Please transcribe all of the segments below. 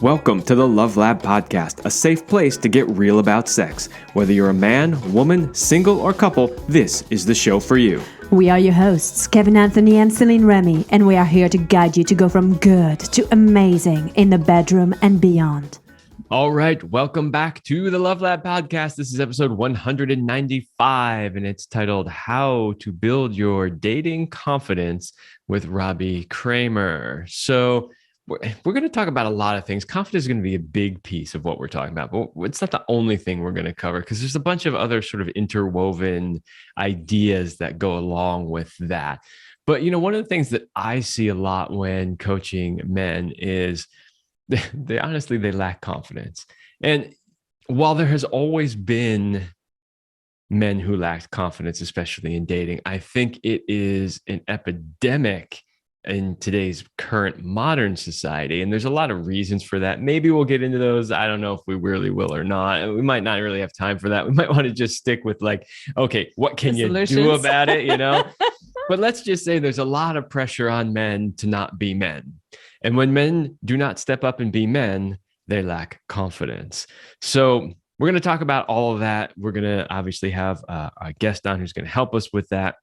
Welcome to the Love Lab podcast, a safe place to get real about sex. Whether you're a man, woman, single, or couple, this is the show for you. We are your hosts, Kevin Anthony and Céline Remy, and we are here to guide you to go from good to amazing in the bedroom and beyond. All right, welcome back to the Love Lab podcast. This is episode 195, and it's titled How to Build Your Dating Confidence with Robbie Kramer. So we're going to talk about a lot of things. Confidence is going to be a big piece of what we're talking about, but it's not the only thing we're going to cover because there's a bunch of other sort of interwoven ideas that go along with that. But, you know, one of the things that I see a lot when coaching men is they honestly lack confidence. And while there has always been men who lack confidence, especially in dating, I think it is an epidemic in today's current modern society. And there's a lot of reasons for that. Maybe we'll get into those. I don't know if we really will or not. We might not really have time for that. We might want to just stick with like, okay, what can you do about it? You know, but let's just say there's a lot of pressure on men to not be men. And when men do not step up and be men, they lack confidence. So we're going to talk about all of that. We're going to obviously have a guest on who's going to help us with that.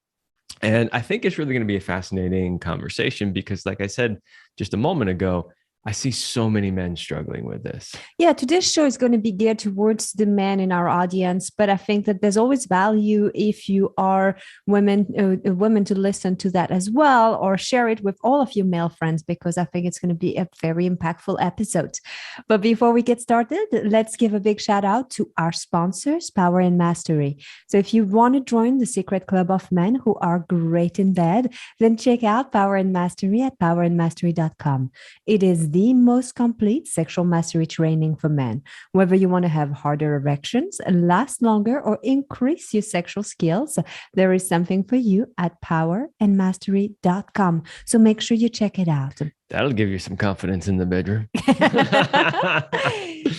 And I think it's really going to be a fascinating conversation because, like I said just a moment ago, I see so many men struggling with this. Yeah, today's show is going to be geared towards the men in our audience, but I think that there's always value if you are women to listen to that as well, or share it with all of your male friends, because I think it's going to be a very impactful episode. But before we get started, let's give a big shout out to our sponsors, Power and Mastery. So if you want to join the secret club of men who are great in bed, then check out Power and Mastery at powerandmastery.com. It is the most complete sexual mastery training for men. Whether you want to have harder erections, last longer, or increase your sexual skills, there is something for you at powerandmastery.com. So make sure you check it out. That'll give you some confidence in the bedroom.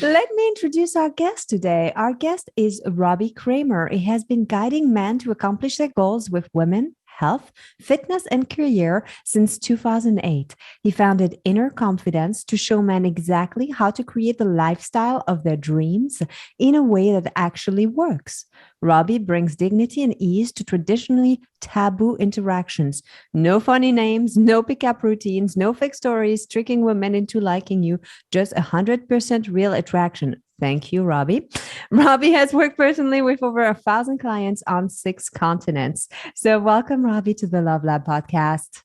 Let me introduce our guest today. Our guest is Robbie Kramer. He has been guiding men to accomplish their goals with women, health, fitness, and career since 2008. He founded Inner Confidence to show men exactly how to create the lifestyle of their dreams in a way that actually works. Robbie brings dignity and ease to traditionally taboo interactions. No funny names, no pickup routines, no fake stories, tricking women into liking you, just 100% real attraction. Thank you, Robbie. Robbie has worked personally with over 1,000 clients on 6 continents. So welcome, Robbie, to the Love Lab podcast.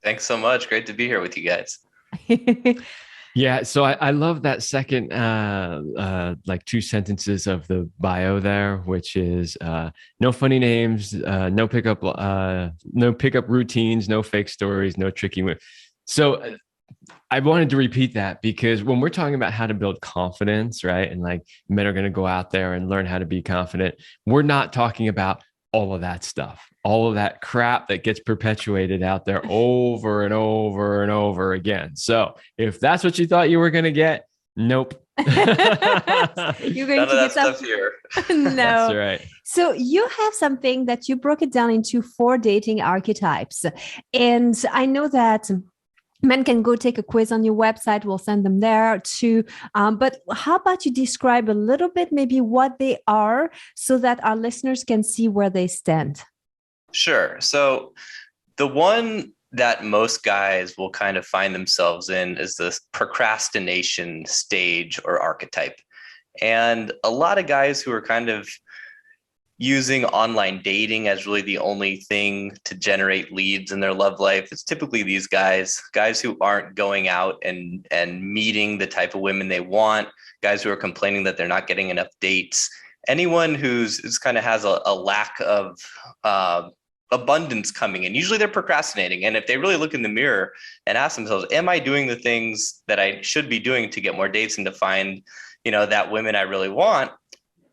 Thanks so much. Great to be here with you guys. Yeah. So I love that second, like 2 sentences of the bio there, which is no funny names, no pickup routines, no fake stories, no tricking. So I wanted to repeat that because when we're talking about how to build confidence, right? And like men are going to go out there and learn how to be confident. We're not talking about all of that stuff, all of that crap that gets perpetuated out there over and over and over again. So if that's what you thought you were going to get, nope. You're going to get stuff here. No. That's right. So you have something that you broke it down into 4 dating archetypes. And I know that men can go take a quiz on your website. We'll send them there too. But how about you describe a little bit maybe what they are so that our listeners can see where they stand? Sure. So the one that most guys will kind of find themselves in is this procrastination stage or archetype. And a lot of guys who are kind of using online dating as really the only thing to generate leads in their love life. It's typically these guys who aren't going out and meeting the type of women they want, guys who are complaining that they're not getting enough dates. Anyone who's kind of has a lack of abundance coming in. Usually they're procrastinating. And if they really look in the mirror and ask themselves, am I doing the things that I should be doing to get more dates and to find, that women I really want?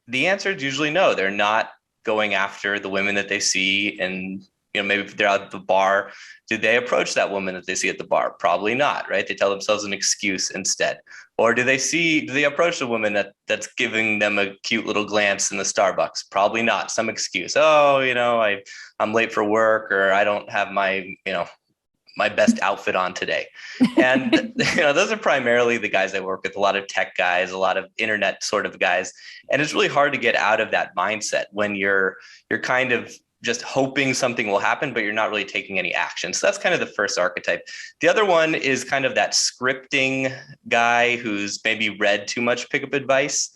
The answer is usually no. They're not going after the women that they see. And, maybe if they're out at the bar, do they approach that woman that they see at the bar? Probably not, right? They tell themselves an excuse instead. Or do they approach the woman that's giving them a cute little glance in the Starbucks? Probably not. Some excuse. Oh, I'm late for work, or I don't have my, my best outfit on today. And those are primarily the guys I work with, a lot of tech guys, a lot of internet sort of guys. And it's really hard to get out of that mindset when you're kind of just hoping something will happen, but you're not really taking any action. So that's kind of the first archetype. The other one is kind of that scripting guy who's maybe read too much pickup advice.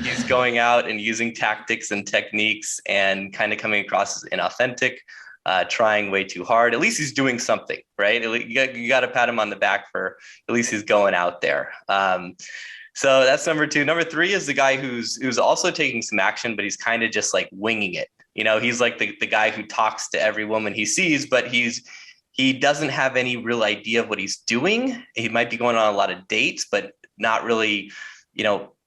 He's going out and using tactics and techniques and kind of coming across as inauthentic, trying way too hard. At least he's doing something, right? You got to pat him on the back for at least he's going out there. So that's number two. Number three is the guy who's also taking some action, but he's kind of just like winging it. He's like the guy who talks to every woman he sees, but he doesn't have any real idea of what he's doing. He might be going on a lot of dates, but not really,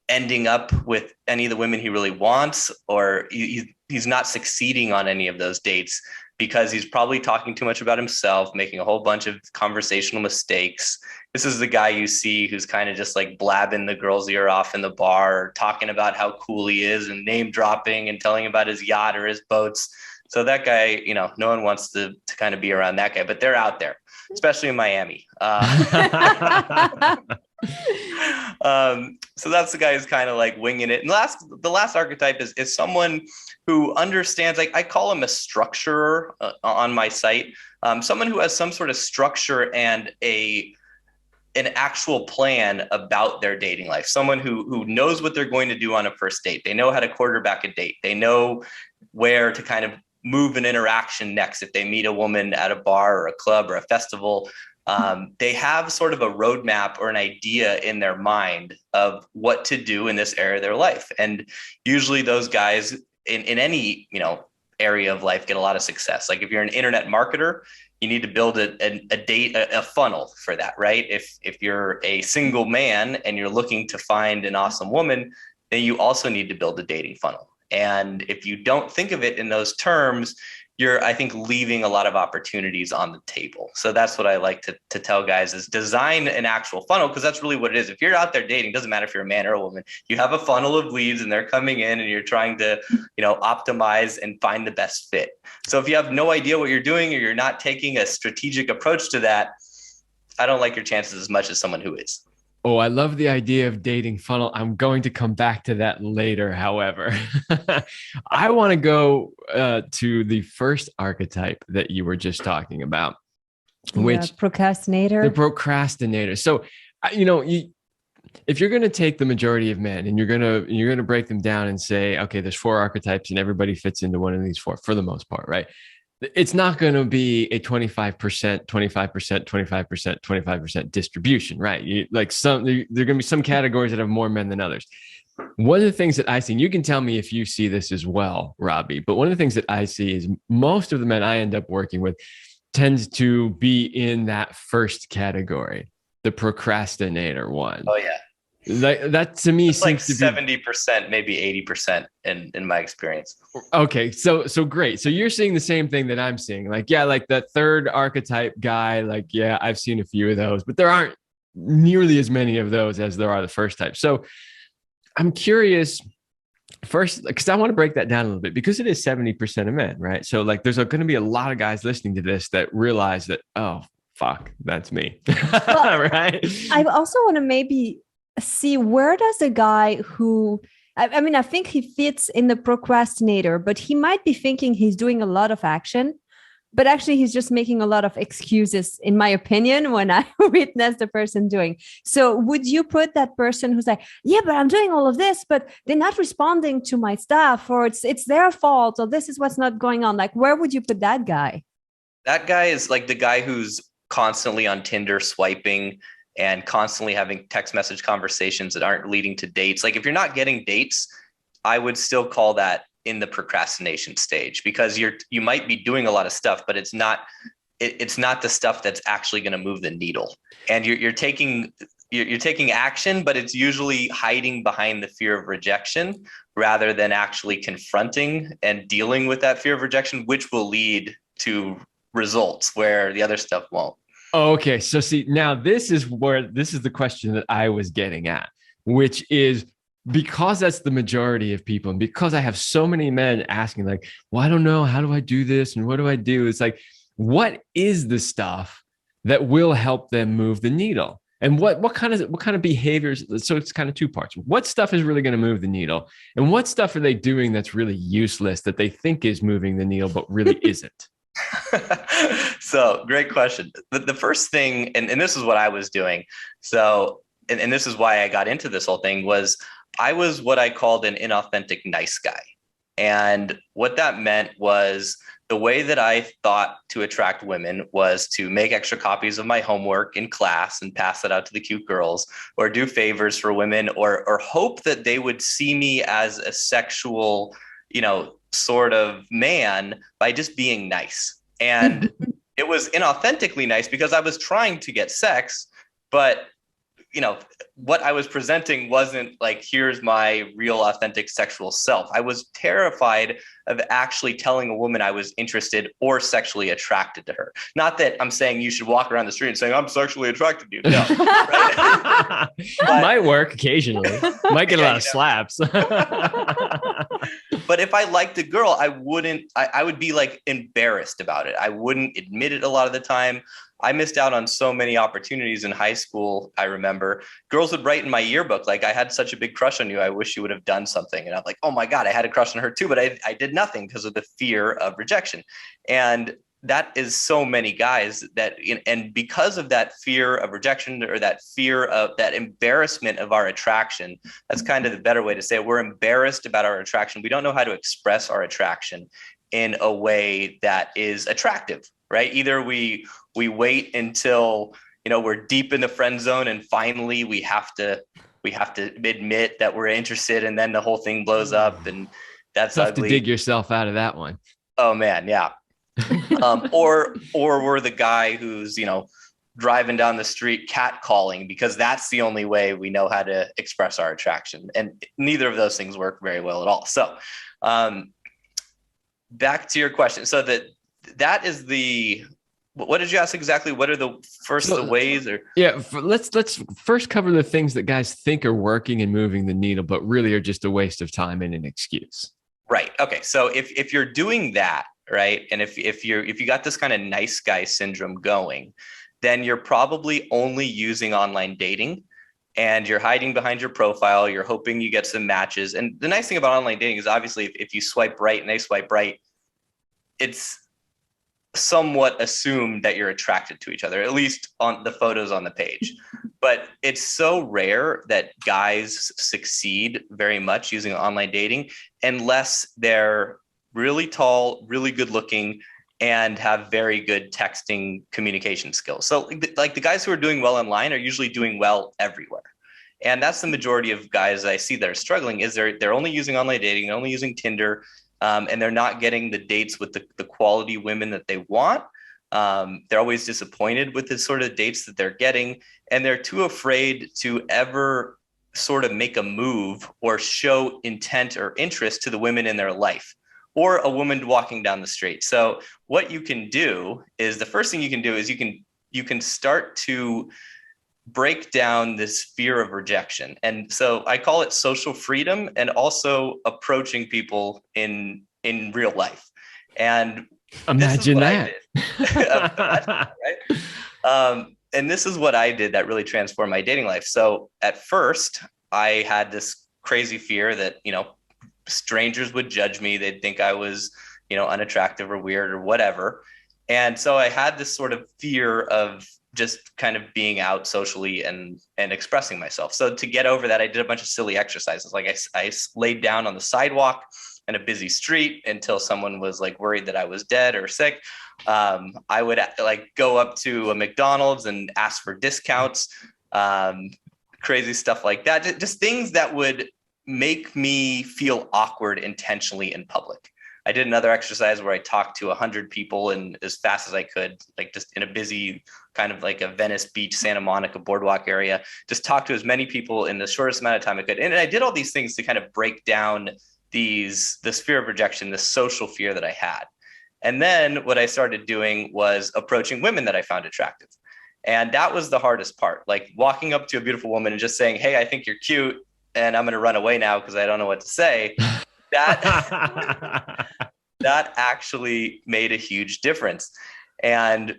ending up with any of the women he really wants, or he's not succeeding on any of those dates because he's probably talking too much about himself, making a whole bunch of conversational mistakes. This is the guy you see who's kind of just like blabbing the girl's ear off in the bar, talking about how cool he is and name dropping and telling about his yacht or his boats. So that guy, no one wants to kind of be around that guy, but they're out there, especially in Miami. So that's the guy who's kind of like winging it. And the last archetype is someone who understands, like I call him a structurer on my site, someone who has some sort of structure and an actual plan about their dating life, someone who knows what they're going to do on a first date. They know how to quarterback a date. They know where to kind of move an interaction next if they meet a woman at a bar or a club or a festival. They have sort of a roadmap or an idea in their mind of what to do in this area of their life. And usually those guys in any, area of life get a lot of success. Like if you're an internet marketer, you need to build a funnel for that, right? If you're a single man and you're looking to find an awesome woman, then you also need to build a dating funnel. And if you don't think of it in those terms, you're, I think, leaving a lot of opportunities on the table. So that's what I like to tell guys is design an actual funnel, because that's really what it is. If you're out there dating, doesn't matter if you're a man or a woman, you have a funnel of leads and they're coming in and you're trying to, optimize and find the best fit. So if you have no idea what you're doing or you're not taking a strategic approach to that, I don't like your chances as much as someone who is. Oh, I love the idea of dating funnel. I'm going to come back to that later. However, I want to go to the first archetype that you were just talking about, which procrastinator. The procrastinator. So, if you're going to take the majority of men and you're going to break them down and say, okay, there's 4 archetypes and everybody fits into one of these 4 for the most part, right? It's not going to be a 25%, 25%, 25%, 25% distribution, right? There are going to be some categories that have more men than others. One of the things that I see, and you can tell me if you see this as well, Robbie, but one of the things that I see is most of the men I end up working with tends to be in that first category, the procrastinator one. Oh, yeah. That to me it's seems like to be 70%, maybe 80% in my experience. Okay. So great. So you're seeing the same thing that I'm seeing. Like that third archetype guy, I've seen a few of those, but there aren't nearly as many of those as there are the first type. So I'm curious first, because I want to break that down a little bit, because it is 70% of men, right? So there's going to be a lot of guys listening to this that realize that, oh, fuck, that's me. Well, right. I also want to maybe see, where does a guy who, I think he fits in the procrastinator, but he might be thinking he's doing a lot of action, but actually he's just making a lot of excuses, in my opinion, when I witness the person doing. So would you put that person who's like, yeah, but I'm doing all of this, but they're not responding to my stuff, or it's their fault, or this is what's not going on? Where would you put that guy? That guy is like the guy who's constantly on Tinder swiping and constantly having text message conversations that aren't leading to dates. If you're not getting dates, I would still call that in the procrastination stage, because you might be doing a lot of stuff, but it's not the stuff that's actually going to move the needle. And you're taking action, but it's usually hiding behind the fear of rejection rather than actually confronting and dealing with that fear of rejection, which will lead to results where the other stuff won't. Okay. So see, now this is the question that I was getting at, which is, because that's the majority of people, and because I have so many men asking well, I don't know, how do I do this? And what do I do? It's what is the stuff that will help them move the needle. And what kind of behaviors? So it's kind of two parts. What stuff is really going to move the needle, and what stuff are they doing that's really useless that they think is moving the needle but really isn't? So great question. The first thing, and this is what I was doing. So, and this is why I got into this whole thing, was I was what I called an inauthentic nice guy. And what that meant was the way that I thought to attract women was to make extra copies of my homework in class and pass it out to the cute girls, or do favors for women, or hope that they would see me as a sexual, sort of man by just being nice. And it was inauthentically nice because I was trying to get sex, but what I was presenting wasn't like, here's my real authentic sexual self. I was terrified of actually telling a woman I was interested or sexually attracted to her. Not that I'm saying you should walk around the street and saying, I'm sexually attracted to you. No. Right? Might work occasionally. Might get a lot of slaps. But if I liked a girl, I would be like embarrassed about it. I wouldn't admit it a lot of the time. I missed out on so many opportunities in high school. I remember girls would write in my yearbook, like, I had such a big crush on you. I wish you would have done something. And I'm like, oh my God, I had a crush on her too, but I did nothing because of the fear of rejection. And that is so many guys and because of that fear of rejection, or that fear of that embarrassment of our attraction, that's kind of the better way to say it. We're embarrassed about our attraction. We don't know how to express our attraction in a way that is attractive, right? Either we wait until, we're deep in the friend zone and finally we have to admit that we're interested, and then the whole thing blows up, and that's tough ugly. To dig yourself out of that one. Oh man. Yeah. Or we're the guy who's, driving down the street catcalling because that's the only way we know how to express our attraction. And neither of those things work very well at all. So, back to your question. So that is what did you ask exactly? What are the ways? Or let's first cover the things that guys think are working and moving the needle, but really are just a waste of time and an excuse. Right. Okay. So if you're doing that, right, and if you got this kind of nice guy syndrome going, then you're probably only using online dating, and you're hiding behind your profile. You're hoping you get some matches. And the nice thing about online dating is obviously if you swipe right and they swipe right, it's somewhat assumed that you're attracted to each other, at least on the photos on the page. But it's so rare that guys succeed very much using online dating unless they're really tall, really good looking, and have very good texting communication skills. So like the guys who are doing well online are usually doing well everywhere. And that's the majority of guys I see that are struggling, is they're only using online dating, they're only using Tinder, and they're not getting the dates with the quality women that they want. They're always disappointed with the sort of dates that they're getting, and they're too afraid to ever sort of make a move or show intent or interest to the women in their life, or a woman walking down the street. So what you can do is, the first thing you can do is you can start to break down this fear of rejection. And so I call it social freedom, and also approaching people in real life. And imagine that. Right? And this is what I did that really transformed my dating life. So at first I had this crazy fear that, strangers would judge me. They'd think I was, unattractive or weird or whatever. And so I had this sort of fear of just kind of being out socially and expressing myself. So to get over that, I did a bunch of silly exercises. Like I laid down on the sidewalk in a busy street until someone was like worried that I was dead or sick. I would like go up to a McDonald's and ask for discounts, crazy stuff like that. Just things that would make me feel awkward intentionally in public. I did another exercise where I talked to 100 people and as fast as I could, like just in a busy kind of like a Venice Beach, Santa Monica boardwalk area, just talk to as many people in the shortest amount of time I could. And I did all these things to kind of break down this fear of rejection, this social fear that I had. And then what I started doing was approaching women that I found attractive. And that was the hardest part, like walking up to a beautiful woman and just saying, hey, I think you're cute, and I'm going to run away now because I don't know what to say. That actually made a huge difference. And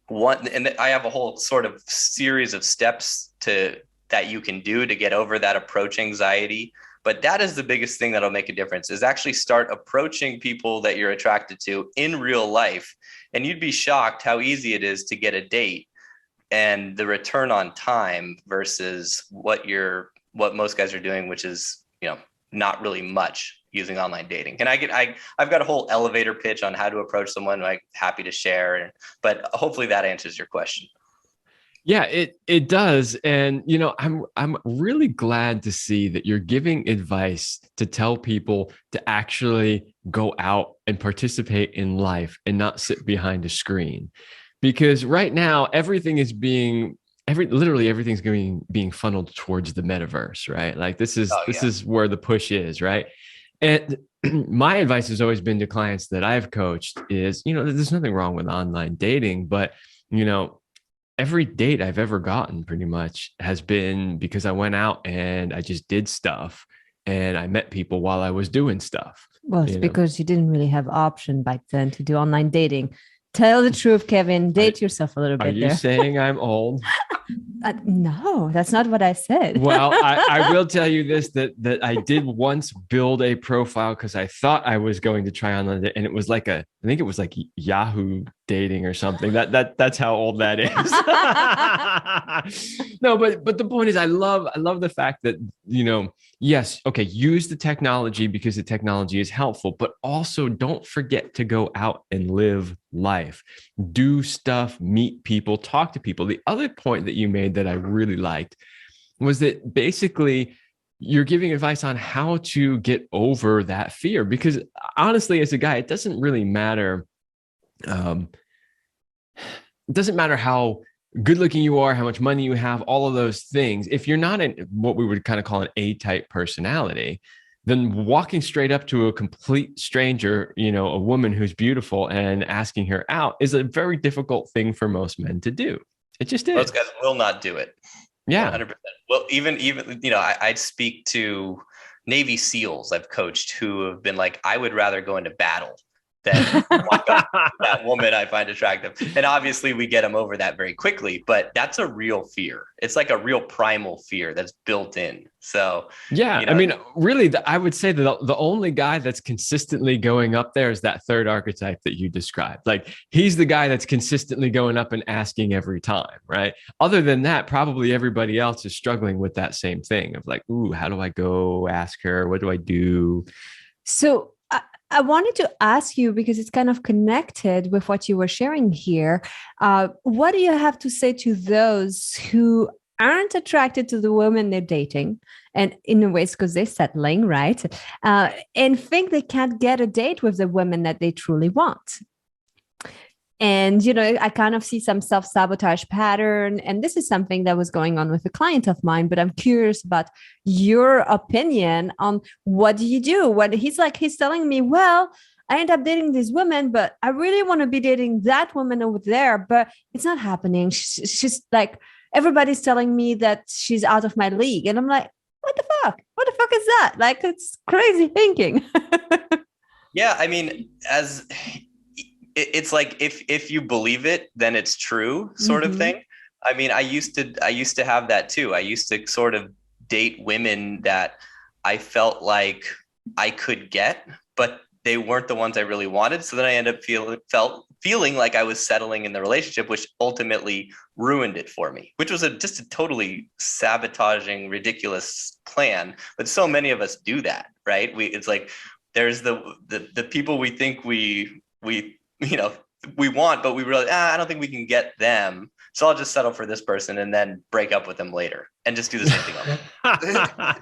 and I have a whole sort of series of steps that you can do to get over that approach anxiety. But that is the biggest thing that'll make a difference, is actually start approaching people that you're attracted to in real life. And you'd be shocked how easy it is to get a date, and the return on time versus what most guys are doing, which is, not really much using online dating. And I've got a whole elevator pitch on how to approach someone. I'm happy to share, but hopefully that answers your question. Yeah, it does. And, I'm really glad to see that you're giving advice to tell people to actually go out and participate in life and not sit behind a screen. Because right now, everything's being funneled towards the metaverse, right? Like this is where the push is, right? And my advice has always been to clients that I've coached is, there's nothing wrong with online dating, but, every date I've ever gotten pretty much has been because I went out and I just did stuff and I met people while I was doing stuff. Well, it's because you didn't really have option back then to do online dating. Tell the truth, Kevin. Date yourself a little bit. Are you saying I'm old? No, that's not what I said. Well, I will tell you this, that I did once build a profile because I thought I was going to try online, and it was I think it was like Yahoo dating or something. That's how old that is. No, but the point is, I love the fact that, yes, okay, use the technology because the technology is helpful, but also don't forget to go out and live life, do stuff, meet people, talk to people. The other point that you made that I really liked was that basically you're giving advice on how to get over that fear, because honestly, as a guy, it doesn't really matter. It doesn't matter how good looking you are, how much money you have, all of those things. If you're not in what we would kind of call an A-type personality, then walking straight up to a complete stranger, a woman who's beautiful, and asking her out is a very difficult thing for most men to do. It just is. Most guys will not do it. Yeah. 100%. Well, even, I'd speak to Navy SEALs I've coached who have been like, I would rather go into battle than walk up to that woman I find attractive. And obviously we get them over that very quickly, but that's a real fear. It's like a real primal fear that's built in. So, yeah, I mean, really, I would say that the only guy that's consistently going up there is that third archetype that you described. Like, he's the guy that's consistently going up and asking every time, right? Other than that, probably everybody else is struggling with that same thing of like, ooh, how do I go ask her? What do I do? So I wanted to ask you, because it's kind of connected with what you were sharing here. What do you have to say to those who aren't attracted to the women they're dating, and in a way it's because they're settling, right? And think they can't get a date with the women that they truly want? And, I kind of see some self-sabotage pattern. And this is something that was going on with a client of mine, but I'm curious about your opinion on what do you do? He's telling me, well, I end up dating these women, but I really want to be dating that woman over there, but it's not happening. She's like, everybody's telling me that she's out of my league. And I'm like, what the fuck? What the fuck is that? Like, it's crazy thinking. Yeah. I mean, it's like, if you believe it, then it's true sort of thing. I mean, I used to have that too. I used to sort of date women that I felt like I could get, but they weren't the ones I really wanted. So then I ended up feeling like I was settling in the relationship, which ultimately ruined it for me, which was just a totally sabotaging, ridiculous plan. But so many of us do that, right? It's like, there's the people we think we want, but we really, I don't think we can get them. So I'll just settle for this person and then break up with them later and just do the same thing over.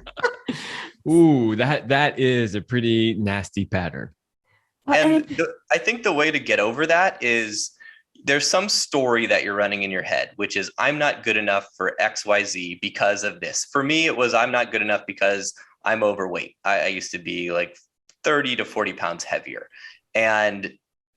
Ooh, that is a pretty nasty pattern. And I think the way to get over that is there's some story that you're running in your head, which is, I'm not good enough for XYZ because of this. For me, it was, I'm not good enough because I'm overweight. I used to be like 30 to 40 pounds heavier. And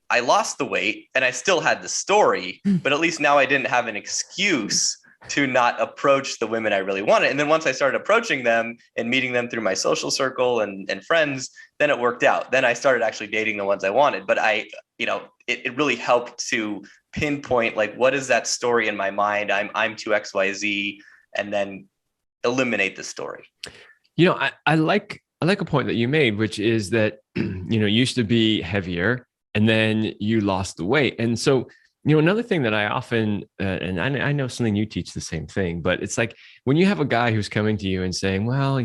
I lost the weight and I still had the story, but at least now I didn't have an excuse to not approach the women I really wanted. And then once I started approaching them and meeting them through my social circle and friends, then it worked out. Then I started actually dating the ones I wanted. But it really helped to pinpoint, like, what is that story in my mind? I'm to XYZ, and then eliminate the story. I like a point that you made, which is that, you used to be heavier and then you lost the weight. And so, another thing that I often, and I know, Céline, you teach the same thing, but it's like when you have a guy who's coming to you and saying, well,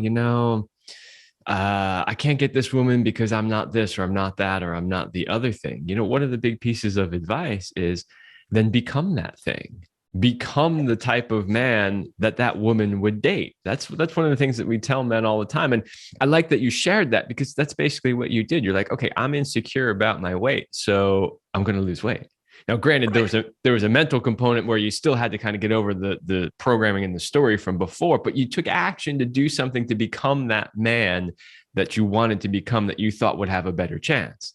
I can't get this woman because I'm not this, or I'm not that, or I'm not the other thing. One of the big pieces of advice is then become that thing. Become the type of man that woman would date. That's one of the things that we tell men all the time. And I like that you shared that, because that's basically what you did. You're like, okay, I'm insecure about my weight, so I'm going to lose weight. Now, granted, there was a mental component where you still had to kind of get over the programming and the story from before, but you took action to do something to become that man that you wanted to become, that you thought would have a better chance.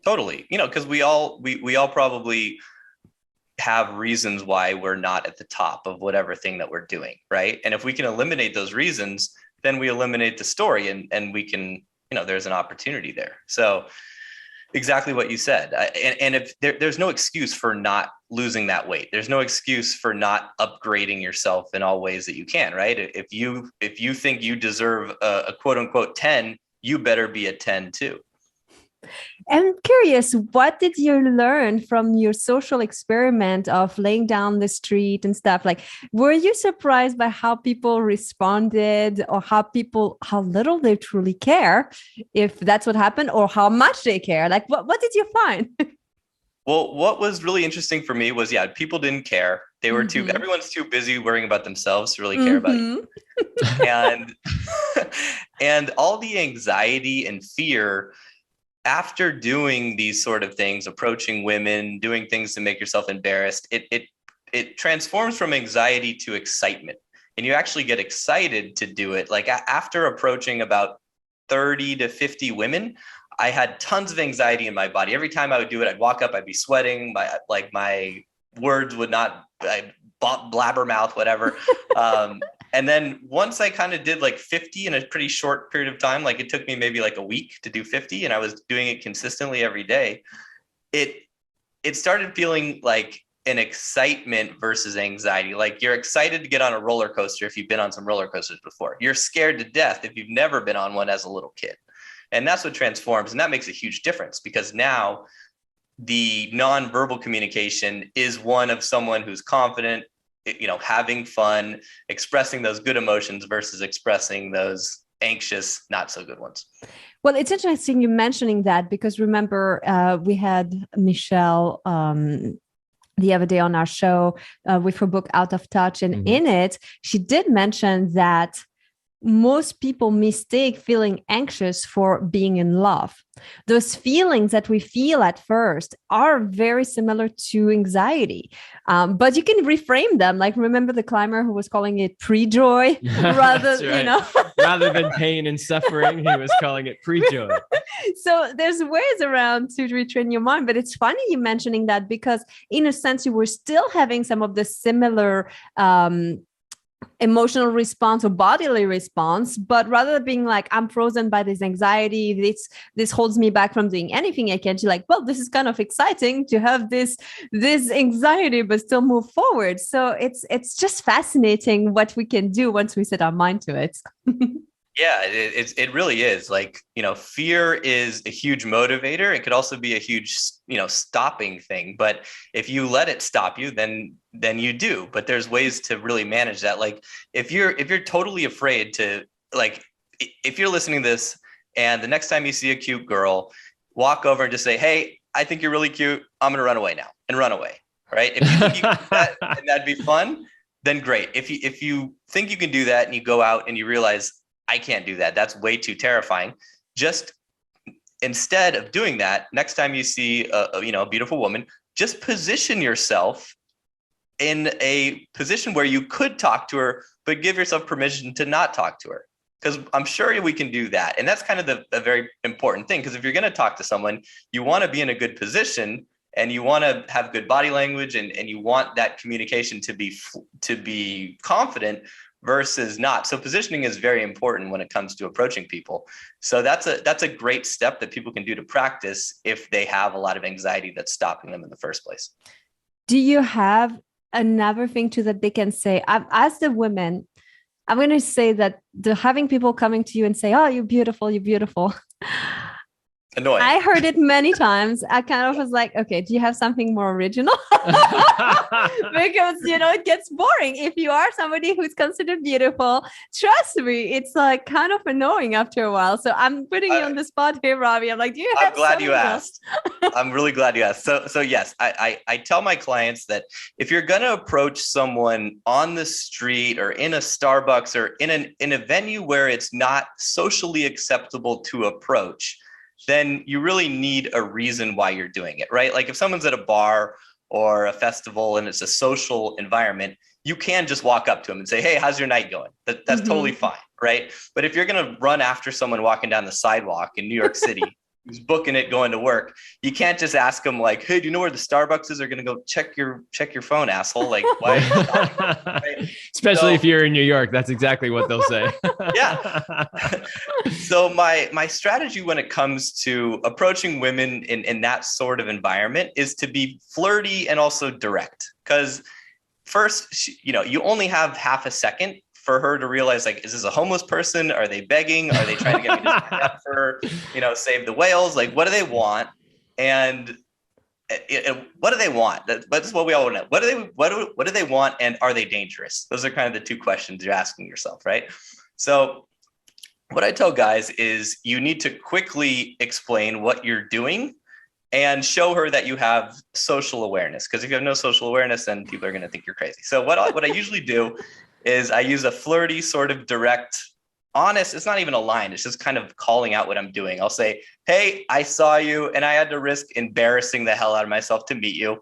Totally. Because we all probably have reasons why we're not at the top of whatever thing that we're doing, right? And if we can eliminate those reasons, then we eliminate the story, and we can, there's an opportunity there. So exactly what you said. And if there's no excuse for not losing that weight, there's no excuse for not upgrading yourself in all ways that you can, right? If you think you deserve a quote unquote 10, you better be a 10 too. I'm curious, what did you learn from your social experiment of laying down the street and stuff? Like, were you surprised by how people responded, or how little they truly care, if that's what happened, or how much they care? Like, what did you find? Well, what was really interesting for me was, people didn't care. They were everyone's too busy worrying about themselves to really care about you. And all the anxiety and fear after doing these sort of things, approaching women, doing things to make yourself embarrassed, it transforms from anxiety to excitement. And you actually get excited to do it. Like, after approaching about 30 to 50 women, I had tons of anxiety in my body. Every time I would do it, I'd walk up, I'd be sweating. My words would not, blabbermouth, whatever. And then once I kind of did like 50 in a pretty short period of time, like it took me maybe like a week to do 50, and I was doing it consistently every day, it started feeling like an excitement versus anxiety. Like, you're excited to get on a roller coaster if you've been on some roller coasters before. You're scared to death if you've never been on one as a little kid. And that's what transforms. And that makes a huge difference, because now the nonverbal communication is one of someone who's confident, having fun, expressing those good emotions versus expressing those anxious, not so good ones. Well, it's interesting you mentioning that, because remember, we had Michelle the other day on our show with her book Out of Touch. And in it, she did mention that most people mistake feeling anxious for being in love. Those feelings that we feel at first are very similar to anxiety, but you can reframe them. Like, remember the climber who was calling it pre-joy rather, rather than pain and suffering, he was calling it pre-joy. So there's ways around to retrain your mind, but it's funny you mentioning that, because in a sense, you were still having some of the similar emotional response or bodily response, but rather than being like, I'm frozen by this anxiety, this holds me back from doing anything I can, to like, well, this is kind of exciting to have this anxiety but still move forward. So it's just fascinating what we can do once we set our mind to it. Yeah, it really is. Like, fear is a huge motivator. It could also be a huge, stopping thing. But if you let it stop you, then you do. But there's ways to really manage that. Like, if you're totally afraid to, like, if you're listening to this and the next time you see a cute girl, walk over and just say, hey, I think you're really cute. I'm going to run away now, and run away. Right? If you think you can do that and that'd be fun, then great. If you think you can do that and you go out and you realize, I can't do that, that's way too terrifying, just instead of doing that, next time you see a beautiful woman, just position yourself in a position where you could talk to her, but give yourself permission to not talk to her. Because I'm sure we can do that. And that's kind of a very important thing. Because if you're going to talk to someone, you want to be in a good position. and you want to have good body language, and you want that communication to be confident versus not. So positioning is very important when it comes to approaching people. So that's a great step that people can do to practice if they have a lot of anxiety that's stopping them in the first place. Do you have another thing too that they can say? As the women, I'm going to say that having people coming to you and say, "Oh, you're beautiful, you're beautiful." Annoying. I heard it many times. I kind of was like, okay, do you have something more original? Because, it gets boring. If you are somebody who's considered beautiful, trust me, it's like kind of annoying after a while. So I'm putting you on the spot here, Robbie. I'm like, do you have I'm glad you else? asked. I'm really glad you asked. So yes, I tell my clients that if you're going to approach someone on the street or in a Starbucks or in a venue where it's not socially acceptable to approach, then you really need a reason why you're doing it, right? Like if someone's at a bar or a festival and it's a social environment, you can just walk up to them and say, "Hey, how's your night going?" That's totally fine, right? But if you're going to run after someone walking down the sidewalk in New York City who's booking it going to work, you can't just ask them like, "Hey, do you know where the Starbucks is?" They're going to go check your phone, asshole. Like, why are you talking? Right? Especially if you're in New York, that's exactly what they'll say. Yeah. So my strategy when it comes to approaching women in that sort of environment is to be flirty and also direct. Because first, you only have half a second for her to realize, like, is this a homeless person? Are they begging? Are they trying to get me to stand up for, save the whales? Like, what do they want? And what do they want? That's what we all want to know. What do they want? And are they dangerous? Those are kind of the two questions you're asking yourself, right? So what I tell guys is you need to quickly explain what you're doing and show her that you have social awareness. Because if you have no social awareness, then people are going to think you're crazy. So what I usually do is I use a flirty sort of direct, honest, it's not even a line. It's just kind of calling out what I'm doing. I'll say, "Hey, I saw you and I had to risk embarrassing the hell out of myself to meet you.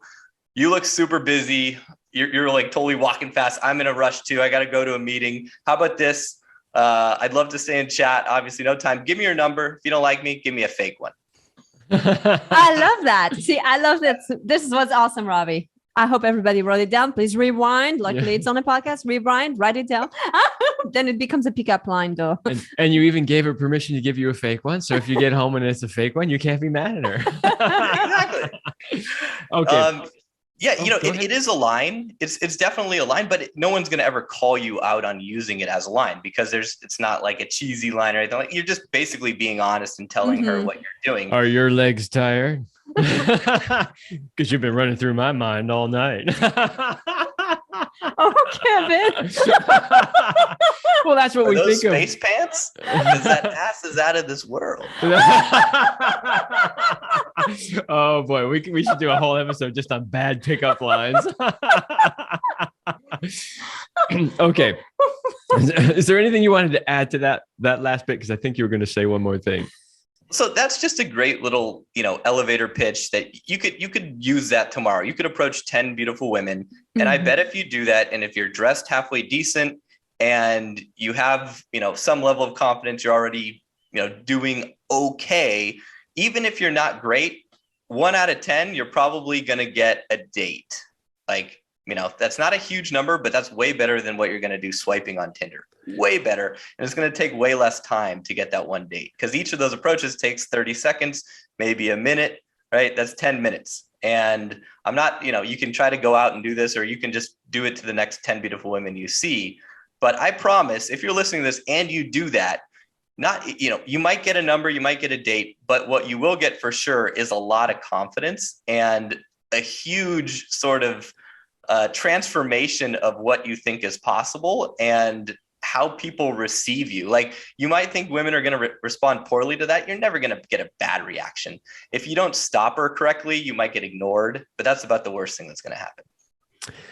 You look super busy. You're like totally walking fast. I'm in a rush too. I got to go to a meeting. How about this? I'd love to stay and chat. Obviously, no time. Give me your number. If you don't like me, give me a fake one." I love that. See, I love that. This is what's awesome, Robbie. I hope everybody wrote it down. Please rewind. Luckily, it's on a podcast. Rewind, write it down. Then it becomes a pickup line, though. And you even gave her permission to give you a fake one. So if you get home and it's a fake one, you can't be mad at her. Exactly. Okay. Yeah, it is a line. It's definitely a line, but no one's going to ever call you out on using it as a line because it's not like a cheesy line or anything. Like, you're just basically being honest and telling her what you're doing. Are your legs tired? Because you've been running through my mind all night. Oh, Kevin. Well, that's what we think of. Space pants? Because that ass is out of this world. Oh boy, we should do a whole episode just on bad pickup lines. Okay. Is there anything you wanted to add to that last bit? Because I think you were going to say one more thing. So that's just a great little, elevator pitch that you could use that tomorrow. You could approach 10 beautiful women. And I bet if you do that, and if you're dressed halfway decent and you have, some level of confidence, you're already, doing okay. Even if you're not great, 1 out of 10, you're probably going to get a date. Like, that's not a huge number, but that's way better than what you're going to do swiping on Tinder. Way better. And it's going to take way less time to get that one date because each of those approaches takes 30 seconds, maybe a minute, right? That's 10 minutes. And I'm not, you can try to go out and do this, or you can just do it to the next 10 beautiful women you see. But I promise if you're listening to this and you do that, you might get a number, you might get a date, but what you will get for sure is a lot of confidence and a huge sort of transformation of what you think is possible and how people receive you. Like, you might think women are going to respond poorly to that. You're never going to get a bad reaction. If you don't stop her correctly, you might get ignored, but that's about the worst thing that's going to happen.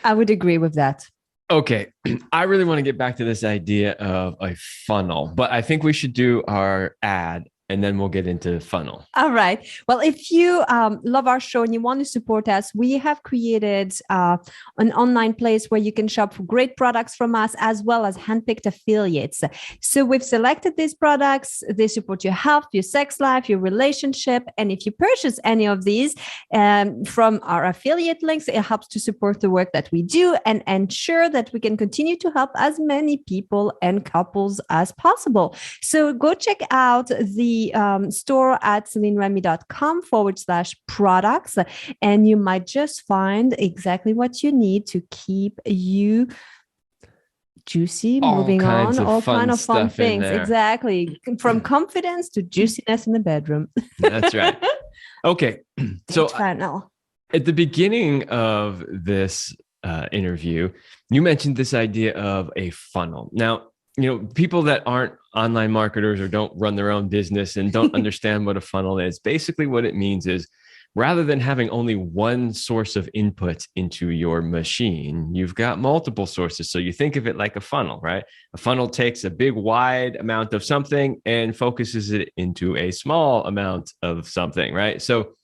I would agree with that. Okay. I really want to get back to this idea of a funnel, but I think we should do our ad and then we'll get into funnel. All right. Well, if you love our show and you want to support us, we have created an online place where you can shop for great products from us, as well as handpicked affiliates. So we've selected these products. They support your health, your sex life, your relationship. And if you purchase any of these from our affiliate links, it helps to support the work that we do and ensure that we can continue to help as many people and couples as possible. So go check out the store at CelineRemy.com/products, and you might just find exactly what you need to keep you juicy, moving on, all kind of fun things. Exactly. From confidence to juiciness in the bedroom. That's right. Okay. So funnel. At the beginning of this interview, you mentioned this idea of a funnel. Now, people that aren't online marketers or don't run their own business and don't understand what a funnel is, basically what it means is rather than having only one source of input into your machine, you've got multiple sources. So you think of it like a funnel, right? A funnel takes a big wide amount of something and focuses it into a small amount of something, right? So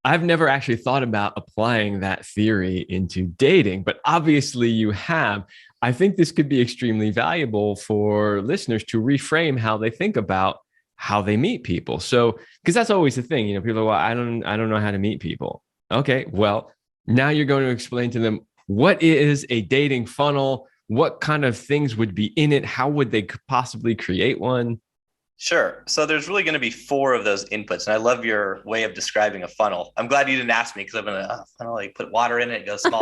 I've never actually thought about applying that theory into dating, but obviously you have. I think this could be extremely valuable for listeners to reframe how they think about how they meet people. So, because that's always the thing, people are, well, I don't know how to meet people. Okay, well, now you're going to explain to them what is a dating funnel, what kind of things would be in it, how would they possibly create one? Sure. So there's really going to be 4 of those inputs. And I love your way of describing a funnel. I'm glad you didn't ask me, because I'm going to funnel, like put water in it, it goes small.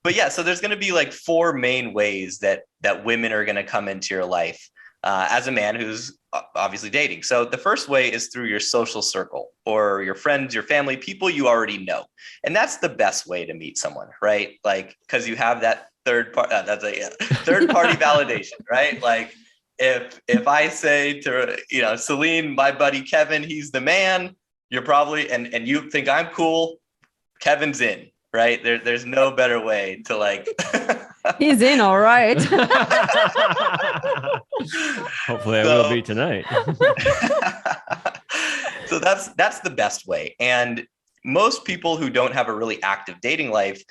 But yeah, so there's going to be like 4 main ways that women are going to come into your life as a man who's obviously dating. So the first way is through your social circle or your friends, your family, people you already know. And that's the best way to meet someone, right? Like, because you have that third party validation, right? Like if I say to, Céline, my buddy Kevin, he's the man, you're probably, and you think I'm cool, Kevin's in, right? There's no better way to like. He's in, all right. Hopefully I will be tonight. So that's the best way. And most people who don't have a really active dating life,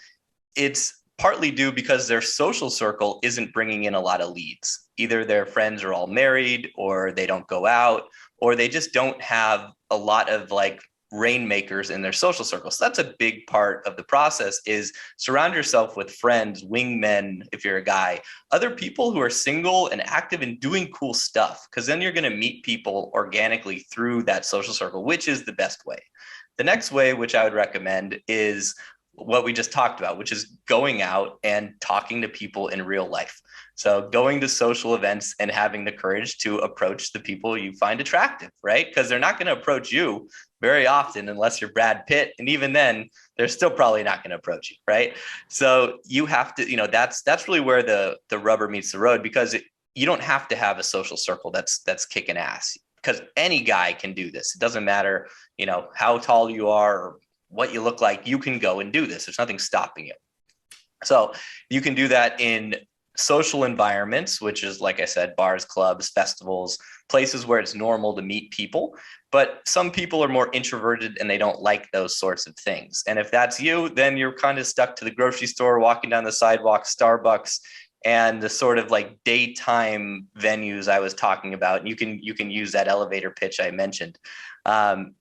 it's partly due because their social circle isn't bringing in a lot of leads. Either their friends are all married, or they don't go out, or they just don't have a lot of like rainmakers in their social circle. So that's a big part of the process, is surround yourself with friends, wingmen, if you're a guy, other people who are single and active and doing cool stuff, because then you're going to meet people organically through that social circle, which is the best way. The next way, which I would recommend, is what we just talked about, which is going out and talking to people in real life. So going to social events and having the courage to approach the people you find attractive, right? Because they're not going to approach you very often unless you're Brad Pitt. And even then, they're still probably not going to approach you, right? So you have to, that's really where the rubber meets the road, because you don't have to have a social circle that's kicking ass, because any guy can do this. It doesn't matter, how tall you are or what you look like, you can go and do this. There's nothing stopping you. So you can do that in social environments, which is, like I said, bars, clubs, festivals, places where it's normal to meet people. But some people are more introverted and they don't like those sorts of things. And if that's you, then you're kind of stuck to the grocery store, walking down the sidewalk, Starbucks, and the sort of like daytime venues I was talking about. You can use that elevator pitch I mentioned.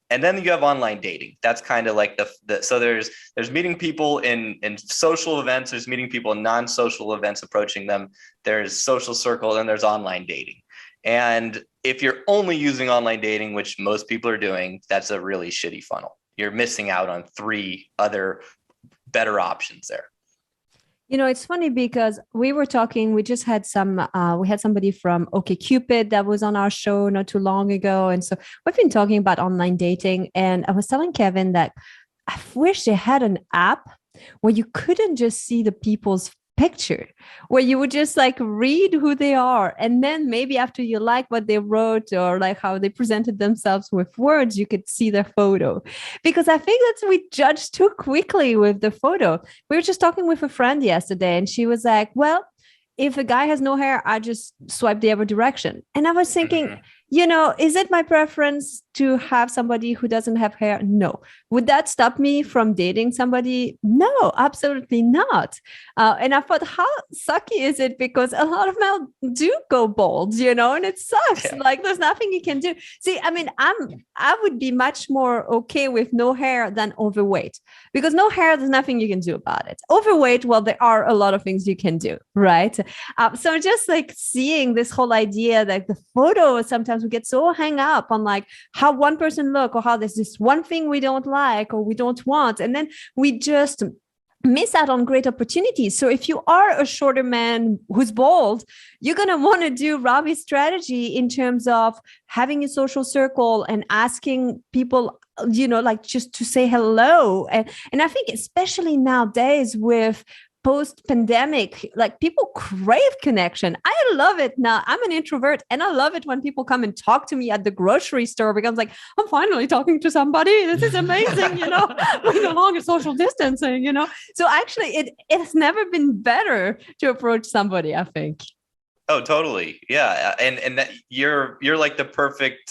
And then you have online dating. That's kind of like so there's meeting people in social events. There's meeting people in non-social events, approaching them. There's social circle, and there's online dating. And if you're only using online dating, which most people are doing, that's a really shitty funnel. You're missing out on 3 other better options there. It's funny because we were talking, we just had we had somebody from OkCupid that was on our show not too long ago. And so we've been talking about online dating. And I was telling Kevin that I wish they had an app where you couldn't just see the people's picture, where you would just like read who they are, and then maybe after you like what they wrote or like how they presented themselves with words, you could see their photo. Because I think that we judge too quickly with the photo. We were just talking with a friend yesterday, and she was like, well, if a guy has no hair, I just swipe the other direction. And I was thinking, is it my preference to have somebody who doesn't have hair? No. Would that stop me from dating somebody? No, absolutely not. And I thought, how sucky is it? Because a lot of men do go bald, and it sucks. Yeah. Like there's nothing you can do. See, I mean, I would be much more okay with no hair than overweight, because no hair, there's nothing you can do about it. Overweight, well, there are a lot of things you can do, right? So just like seeing this whole idea that the photos, sometimes we get so hung up on like how one person look, or how there's this one thing we don't like or we don't want, and then we just miss out on great opportunities. So if you are a shorter man who's bald, you're going to want to do Robbie's strategy in terms of having a social circle and asking people, like just to say hello. And I think especially nowadays with post-pandemic, like people crave connection. I love it now. I'm an introvert and I love it when people come and talk to me at the grocery store, because I'm like, I'm finally talking to somebody. This is amazing, we're no longer social distancing, So actually it's never been better to approach somebody, I think. Oh, totally. Yeah. And that you're like the perfect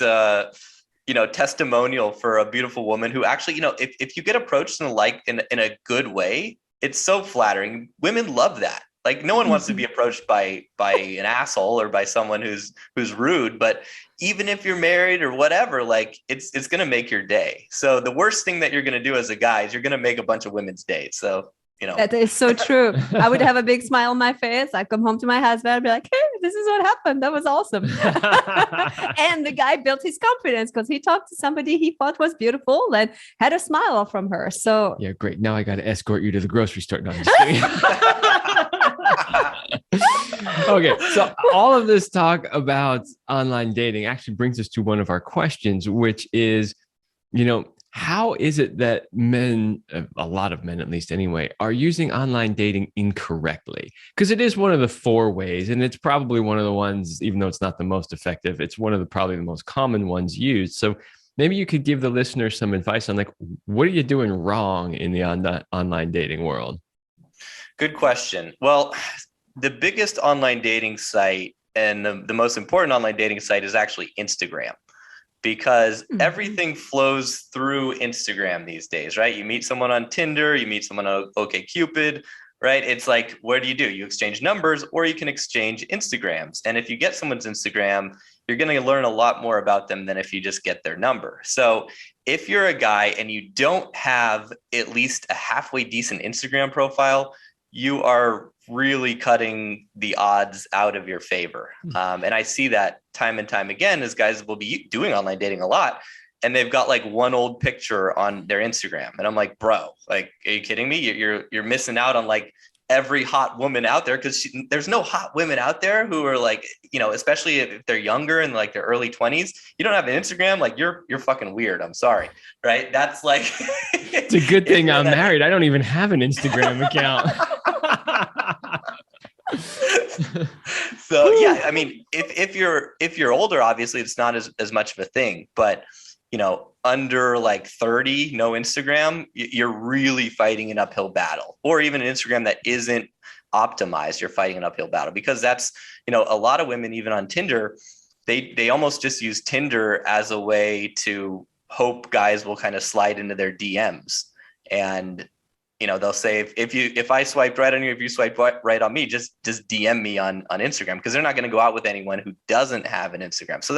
testimonial for a beautiful woman who actually, if you get approached in a good way, it's so flattering. Women love that. Like no one wants to be approached by an asshole or by someone who's rude, but even if you're married or whatever, like it's going to make your day. So the worst thing that you're going to do as a guy is you're going to make a bunch of women's days. So, That is so true. I would have a big smile on my face. I'd come home to my husband and be like, hey, this is what happened. That was awesome. And the guy built his confidence because he talked to somebody he thought was beautiful and had a smile from her. So yeah, great. Now I got to escort you to the grocery store. No, I'm just kidding. Okay, so all of this talk about online dating actually brings us to one of our questions, which is, how is it that men, a lot of men at least anyway, are using online dating incorrectly? Because it is one of the 4 ways, and it's probably one of the ones, even though it's not the most effective, it's one of the probably the most common ones used. So maybe you could give the listeners some advice on like, what are you doing wrong in the online dating world? Good question. Well, the biggest online dating site and the most important online dating site is actually Instagram. Because everything flows through Instagram these days, right? You meet someone on Tinder, you meet someone on OkCupid, right? It's like, what do? You exchange numbers, or you can exchange Instagrams. And if you get someone's Instagram, you're going to learn a lot more about them than if you just get their number. So if you're a guy and you don't have at least a halfway decent Instagram profile, you are really cutting the odds out of your favor. And I see that time and time again as guys will be doing online dating a lot, and they've got like one old picture on their Instagram. And I'm like, bro, like, are you kidding me? You're missing out on like every hot woman out there, because there's no hot women out there who are like, especially if they're younger in like their early 20s, you don't have an Instagram, like you're fucking weird. I'm sorry. Right. That's like, it's a good thing I'm married. I don't even have an Instagram account. So yeah, I mean, if you're older, obviously it's not as much of a thing, but under like 30, no Instagram, you're really fighting an uphill battle. Or even an Instagram that isn't optimized, you're fighting an uphill battle, because that's, a lot of women, even on Tinder, they almost just use Tinder as a way to hope guys will kind of slide into their DMs. And they'll say, if I swiped right on you, if you swiped right on me, just DM me on Instagram, because they're not going to go out with anyone who doesn't have an Instagram. So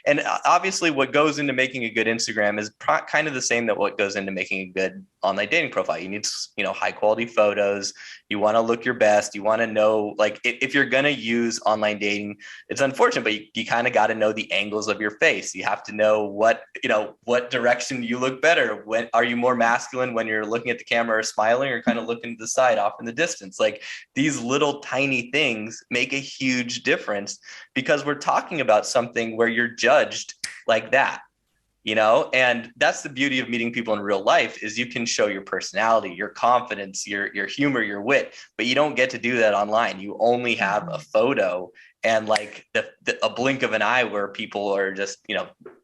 and obviously what goes into making a good Instagram is kind of the same that what goes into making a good online dating profile. You need, high quality photos. You want to look your best. You want to know, like, if you're going to use online dating, it's unfortunate, but you kind of got to know the angles of your face. You have to know what direction you look better. When are you more masculine when you're looking at the camera or smiling, or kind of looking to the side off in the distance? Like, these little tiny things make a huge difference, because we're talking about something where you're judged like that. And that's the beauty of meeting people in real life, is you can show your personality, your confidence, your humor, your wit, but you don't get to do that online. You only have a photo and like a blink of an eye where people are just,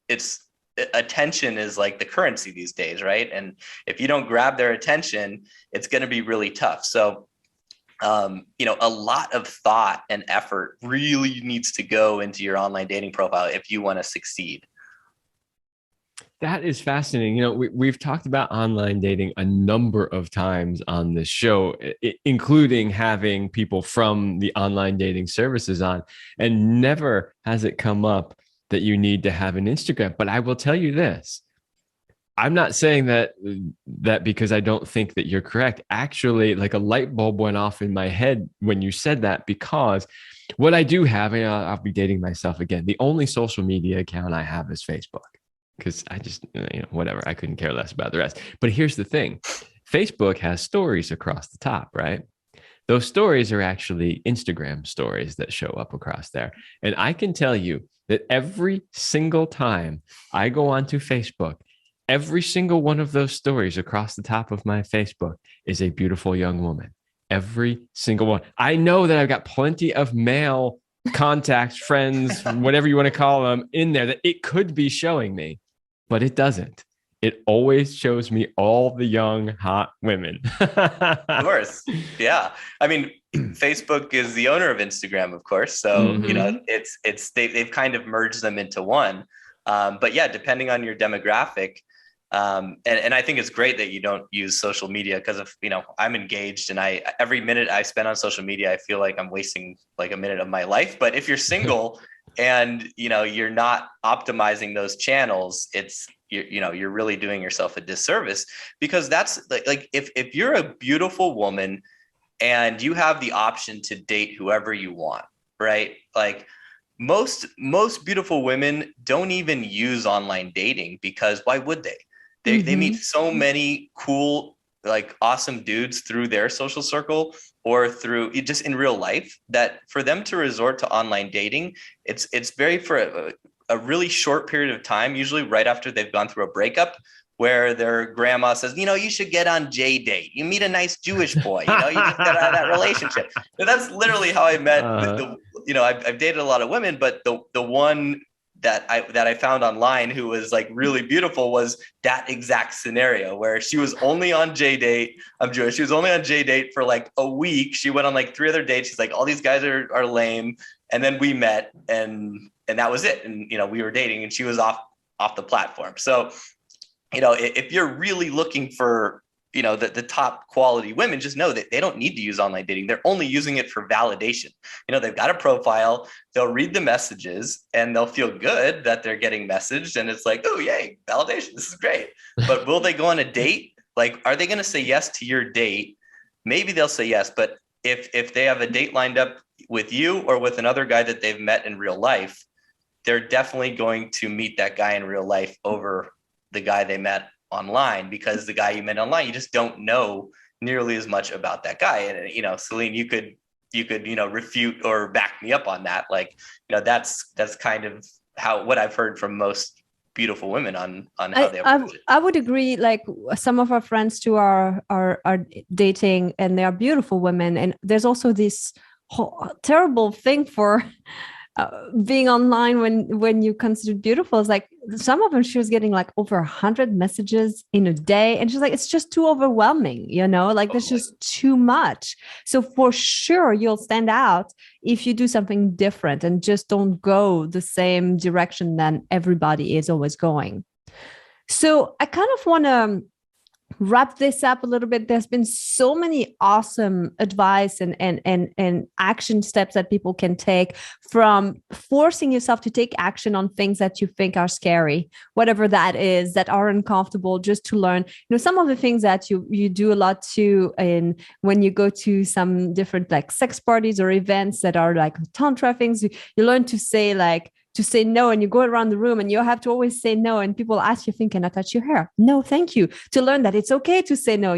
it's attention is like the currency these days, right? And if you don't grab their attention, it's going to be really tough. So a lot of thought and effort really needs to go into your online dating profile if you want to succeed. That is fascinating. We've talked about online dating a number of times on this show, including having people from the online dating services on, and never has it come up that you need to have an Instagram. But I will tell you this. I'm not saying that because I don't think that you're correct. Actually, like a light bulb went off in my head when you said that, because what I do have, and I'll be dating myself again, the only social media account I have is Facebook. Because I just, whatever, I couldn't care less about the rest. But here's the thing. Facebook has stories across the top, right? Those stories are actually Instagram stories that show up across there. And I can tell you that every single time I go onto Facebook, every single one of those stories across the top of my Facebook is a beautiful young woman. Every single one. I know that I've got plenty of male contacts, friends, whatever you want to call them, in there that it could be showing me. But it doesn't. It always shows me all the young, hot women. Of course. Yeah. I mean, Facebook is the owner of Instagram, of course. So, they've kind of merged them into one. But yeah, depending on your demographic, and I think it's great that you don't use social media, because if, I'm engaged and every minute I spend on social media, I feel like I'm wasting like a minute of my life. But if you're single and, you're not optimizing those channels, you're really doing yourself a disservice, because that's like if you're a beautiful woman and you have the option to date whoever you want, right? Like most beautiful women don't even use online dating, because why would they? They meet so many cool, like awesome dudes through their social circle or through just in real life, that for them to resort to online dating, it's very for a really short period of time, usually right after they've gone through a breakup, where their grandma says, you should get on J-Date. You meet a nice Jewish boy, you just get out of that relationship. And that's literally how I met. I've dated a lot of women, but the one that I found online who was like really beautiful was that exact scenario, where she was only on J-Date. I'm Jewish. She was only on J-Date for like a week. She went on like 3 other dates. She's like, all these guys are lame. And then we met and that was it. And, we were dating, and she was off the platform. So, if you're really looking for, the top quality women, just know that they don't need to use online dating. They're only using it for validation. They've got a profile, they'll read the messages, and they'll feel good that they're getting messaged. And it's like, oh, yay, validation. This is great. But will they go on a date? Like, are they going to say yes to your date? Maybe they'll say yes. But if they have a date lined up with you or with another guy that they've met in real life, they're definitely going to meet that guy in real life over the guy they met online, because the guy you met online, you just don't know nearly as much about that guy. And, Céline, you could, refute or back me up on that. Like, that's kind of what I've heard from most beautiful women on how they approach it. I would agree. Like, some of our friends too are dating, and they are beautiful women. And there's also this terrible thing for being online when you consider beautiful. Is like, some of them, she was getting like over 100 messages in a day, and she's like, it's just too overwhelming, like there's just too much. So for sure you'll stand out if you do something different and just don't go the same direction that everybody is always going. So I kind of want to wrap this up a little bit. There's been so many awesome advice and action steps that people can take, from forcing yourself to take action on things that you think are scary, whatever that is, that are uncomfortable, just to learn. Some of the things that you do a lot too, and when you go to some different like sex parties or events that are like tantra things, you learn to say no, and you go around the room and you have to always say no. And people ask you, can I touch your hair? No, thank you. To learn that it's okay to say no,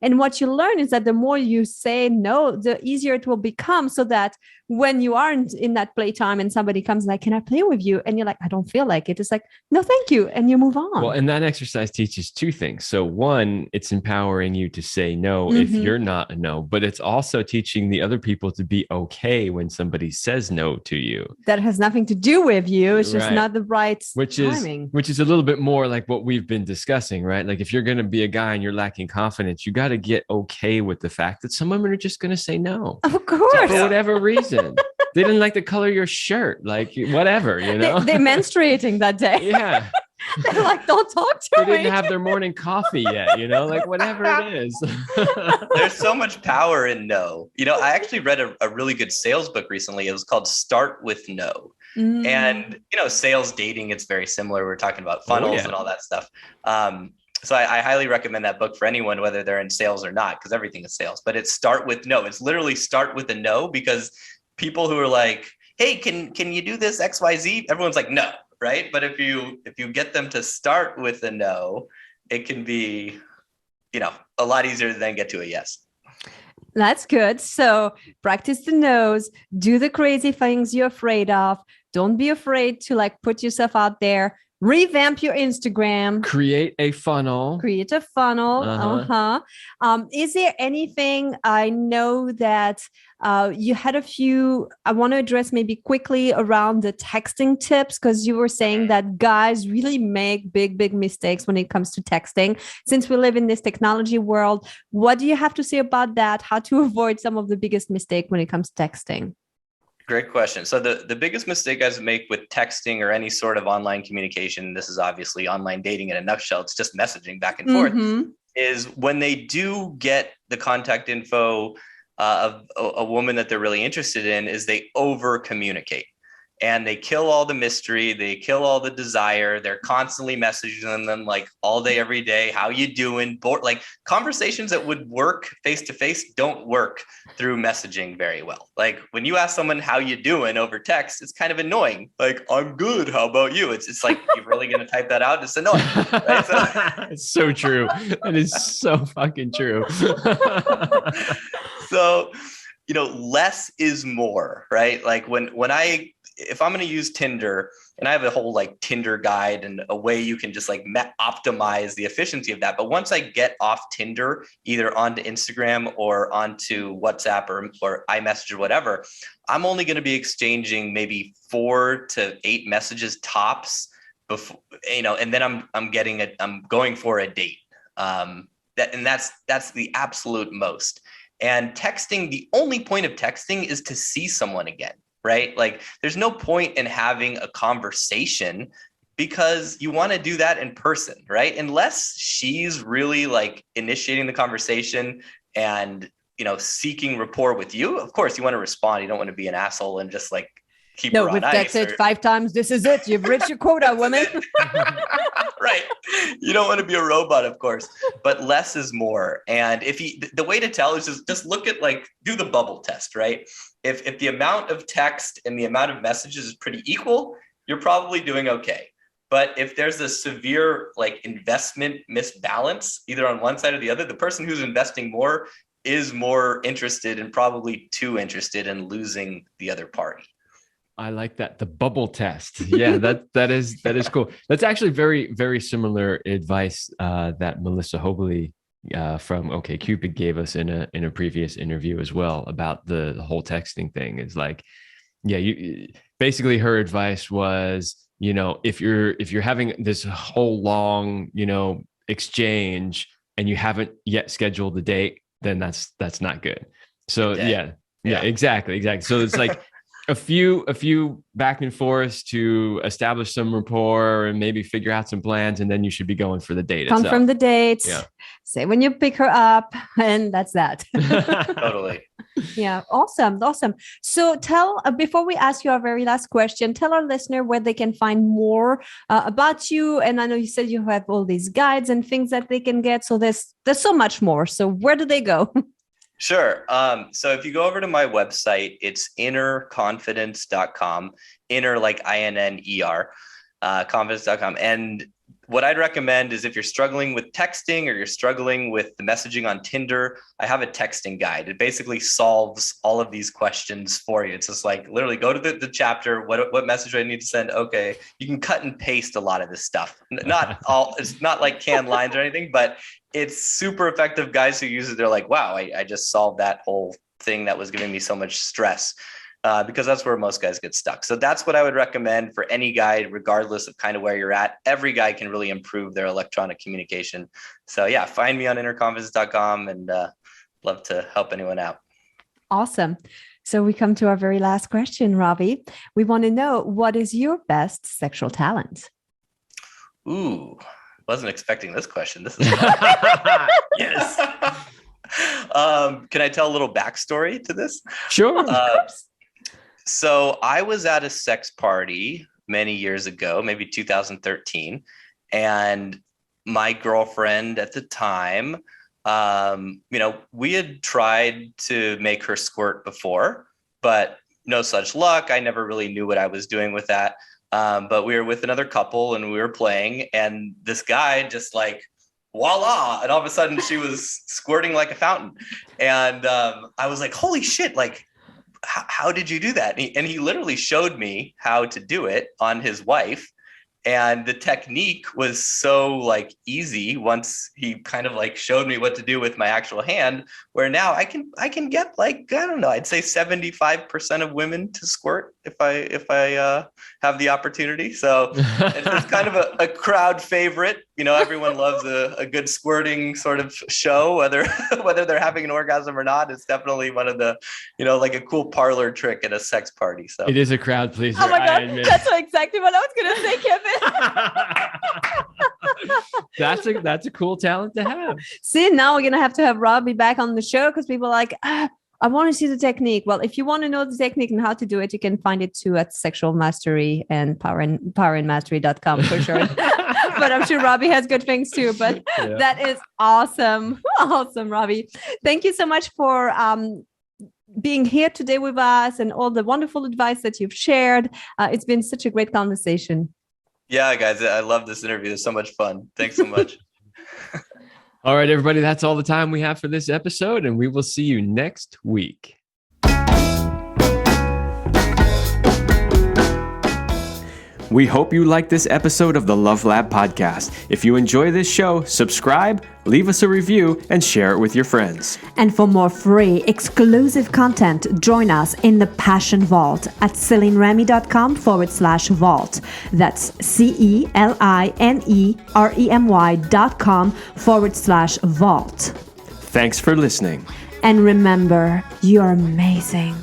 And what you learn is that the more you say no, the easier it will become, so that when you aren't in that playtime and somebody comes like, can I play with you? And you're like, I don't feel like it. It's like, no, thank you. And you move on. Well, and that exercise teaches two things. So one, it's empowering you to say no if you're not a no, but it's also teaching the other people to be okay when somebody says no to you. That has nothing to do with you. It's just not the right timing. Which is a little bit more like what we've been discussing, right? Like if you're going to be a guy and you're lacking confidence, you got to get okay with the fact that some women are just going to say no. Of course. For whatever reason. They didn't like the color of your shirt, like whatever, you know? They're menstruating that day. Yeah. They're like, don't talk to me. They didn't have their morning coffee yet, you know, like whatever it is. There's so much power in no. You know, I actually read a really good sales book recently. It was called Start with No. And, you know, sales, dating, it's very similar. We're talking about funnels and all that stuff. So I highly recommend that book for anyone, whether they're in sales or not, because everything is sales. But it's start with no. It's literally start with a no, because people who are like, hey, can you do this XYZ? Everyone's like, no. Right. But if you get them to start with a no, it can be, you know, a lot easier to then get to a yes. That's good. So practice the no's, do the crazy things you're afraid of. Don't be afraid to like put yourself out there. Revamp your Instagram. Create a funnel. Create a funnel. Is there anything, I know that you had a few, I want to address maybe quickly around the texting tips, because you were saying that guys really make big mistakes when it comes to texting. Since we live in this technology world, what do you have to say about that? How to avoid some of the biggest mistakes when it comes to texting? Great question. So the biggest mistake guys make with texting or any sort of online communication, this is obviously online dating in a nutshell, it's just messaging back and forth, is when they do get the contact info of a woman that they're really interested in, is they over communicate. And they kill all the mystery. They kill all the desire. They're constantly messaging them like all day, every day. How you doing? Like conversations that would work face to face don't work through messaging very well. Like when you ask someone how you doing over text, it's kind of annoying. Like, I'm good. How about you? It's like, you're really going to type that out? It's annoying. Right? It's so true. It is so fucking true. So, you know, less is more, right? Like if I'm going to use Tinder, and I have a whole like Tinder guide and a way you can just like optimize the efficiency of that. But once I get off Tinder, either onto Instagram or onto WhatsApp or iMessage or whatever, I'm only going to be exchanging maybe 4 to 8 messages tops before, you know, and then I'm going for a date. That's the absolute most. And texting, the only point of texting is to see someone again. Right? Like there's no point in having a conversation because you want to do that in person, right? Unless she's really like initiating the conversation and, you know, seeking rapport with you. Of course, you want to respond. You don't want to be an asshole and just like keep her on ice. That's it 5 times. This is it. You've reached your quota, woman. Right. You don't want to be a robot, of course, but less is more. And the way to tell is just look at do the bubble test, right? If the amount of text and the amount of messages is pretty equal, you're probably doing okay. But if there's a severe investment misbalance, either on one side or the other, the person who's investing more is more interested and probably too interested in losing the other party. I like that. The bubble test. Yeah, that is cool. That's actually very, very similar advice that Melissa Hobley from OkCupid gave us in a previous interview as well about the whole texting thing. Is like, yeah, you basically her advice was, you know, if you're having this whole long, you know, exchange and you haven't yet scheduled the date, then that's not good. So yeah, exactly. So it's like a few back and forth to establish some rapport and maybe figure out some plans, and then you should be going for the date. Confirm the date. Yeah. Say when you pick her up, and that's that. Totally. Yeah. Awesome. So before we ask you our very last question, tell our listener where they can find more about you. And I know you said you have all these guides and things that they can get. So there's so much more. So where do they go? Sure. So if you go over to my website, it's innerconfidence.com, inner like INNER. confidence.com. And what I'd recommend is if you're struggling with texting or you're struggling with the messaging on Tinder, I have a texting guide. It basically solves all of these questions for you. It's just like literally go to the chapter. What message do I need to send? Okay. You can cut and paste a lot of this stuff. Not all, it's not like canned lines or anything, but it's super effective. Guys who use it, they're like, wow, I just solved that whole thing that was giving me so much stress. Because that's where most guys get stuck. So that's what I would recommend for any guy, regardless of kind of where you're at. Every guy can really improve their electronic communication. So yeah, find me on innerconfidence.com and love to help anyone out. Awesome. So we come to our very last question, Robbie. We want to know, what is your best sexual talent? Ooh, wasn't expecting this question. This is yes. Can I tell a little backstory to this? Sure. So I was at a sex party many years ago, maybe 2013, and my girlfriend at the time, we had tried to make her squirt before, but no such luck. I never really knew what I was doing with that. But we were with another couple and we were playing, and this guy just like, voila. And all of a sudden she was squirting like a fountain. And I was like, holy shit, like, how did you do that? And he literally showed me how to do it on his wife. And the technique was so like easy once he kind of like showed me what to do with my actual hand, where now I can get like, I don't know, I'd say 75% of women to squirt if I have the opportunity. So it's kind of a crowd favorite. Everyone loves a good squirting sort of show, whether they're having an orgasm or not. It's definitely one of the, like a cool parlor trick at a sex party. So it is a crowd pleaser. Oh my God, that's exactly what I was going to say, Kevin. That's a cool talent to have. See, now we're gonna have to have Robbie back on the show because people are like, I want to see the technique. Well, if you want to know the technique and how to do it, you can find it too at Sexual Mastery and powerandmastery.com for sure. But I'm sure Robbie has good things too. But yeah. That is awesome. Awesome, Robbie. Thank you so much for being here today with us and all the wonderful advice that you've shared. It's been such a great conversation. Yeah, guys, I love this interview. It's so much fun. Thanks so much. All right, everybody, that's all the time we have for this episode, and we will see you next week. We hope you liked this episode of the Love Lab podcast. If you enjoy this show, subscribe, leave us a review, and share it with your friends. And for more free, exclusive content, join us in the Passion Vault at CelineRemy.com/vault. That's CelineRemy.com/vault. Thanks for listening. And remember, you're amazing.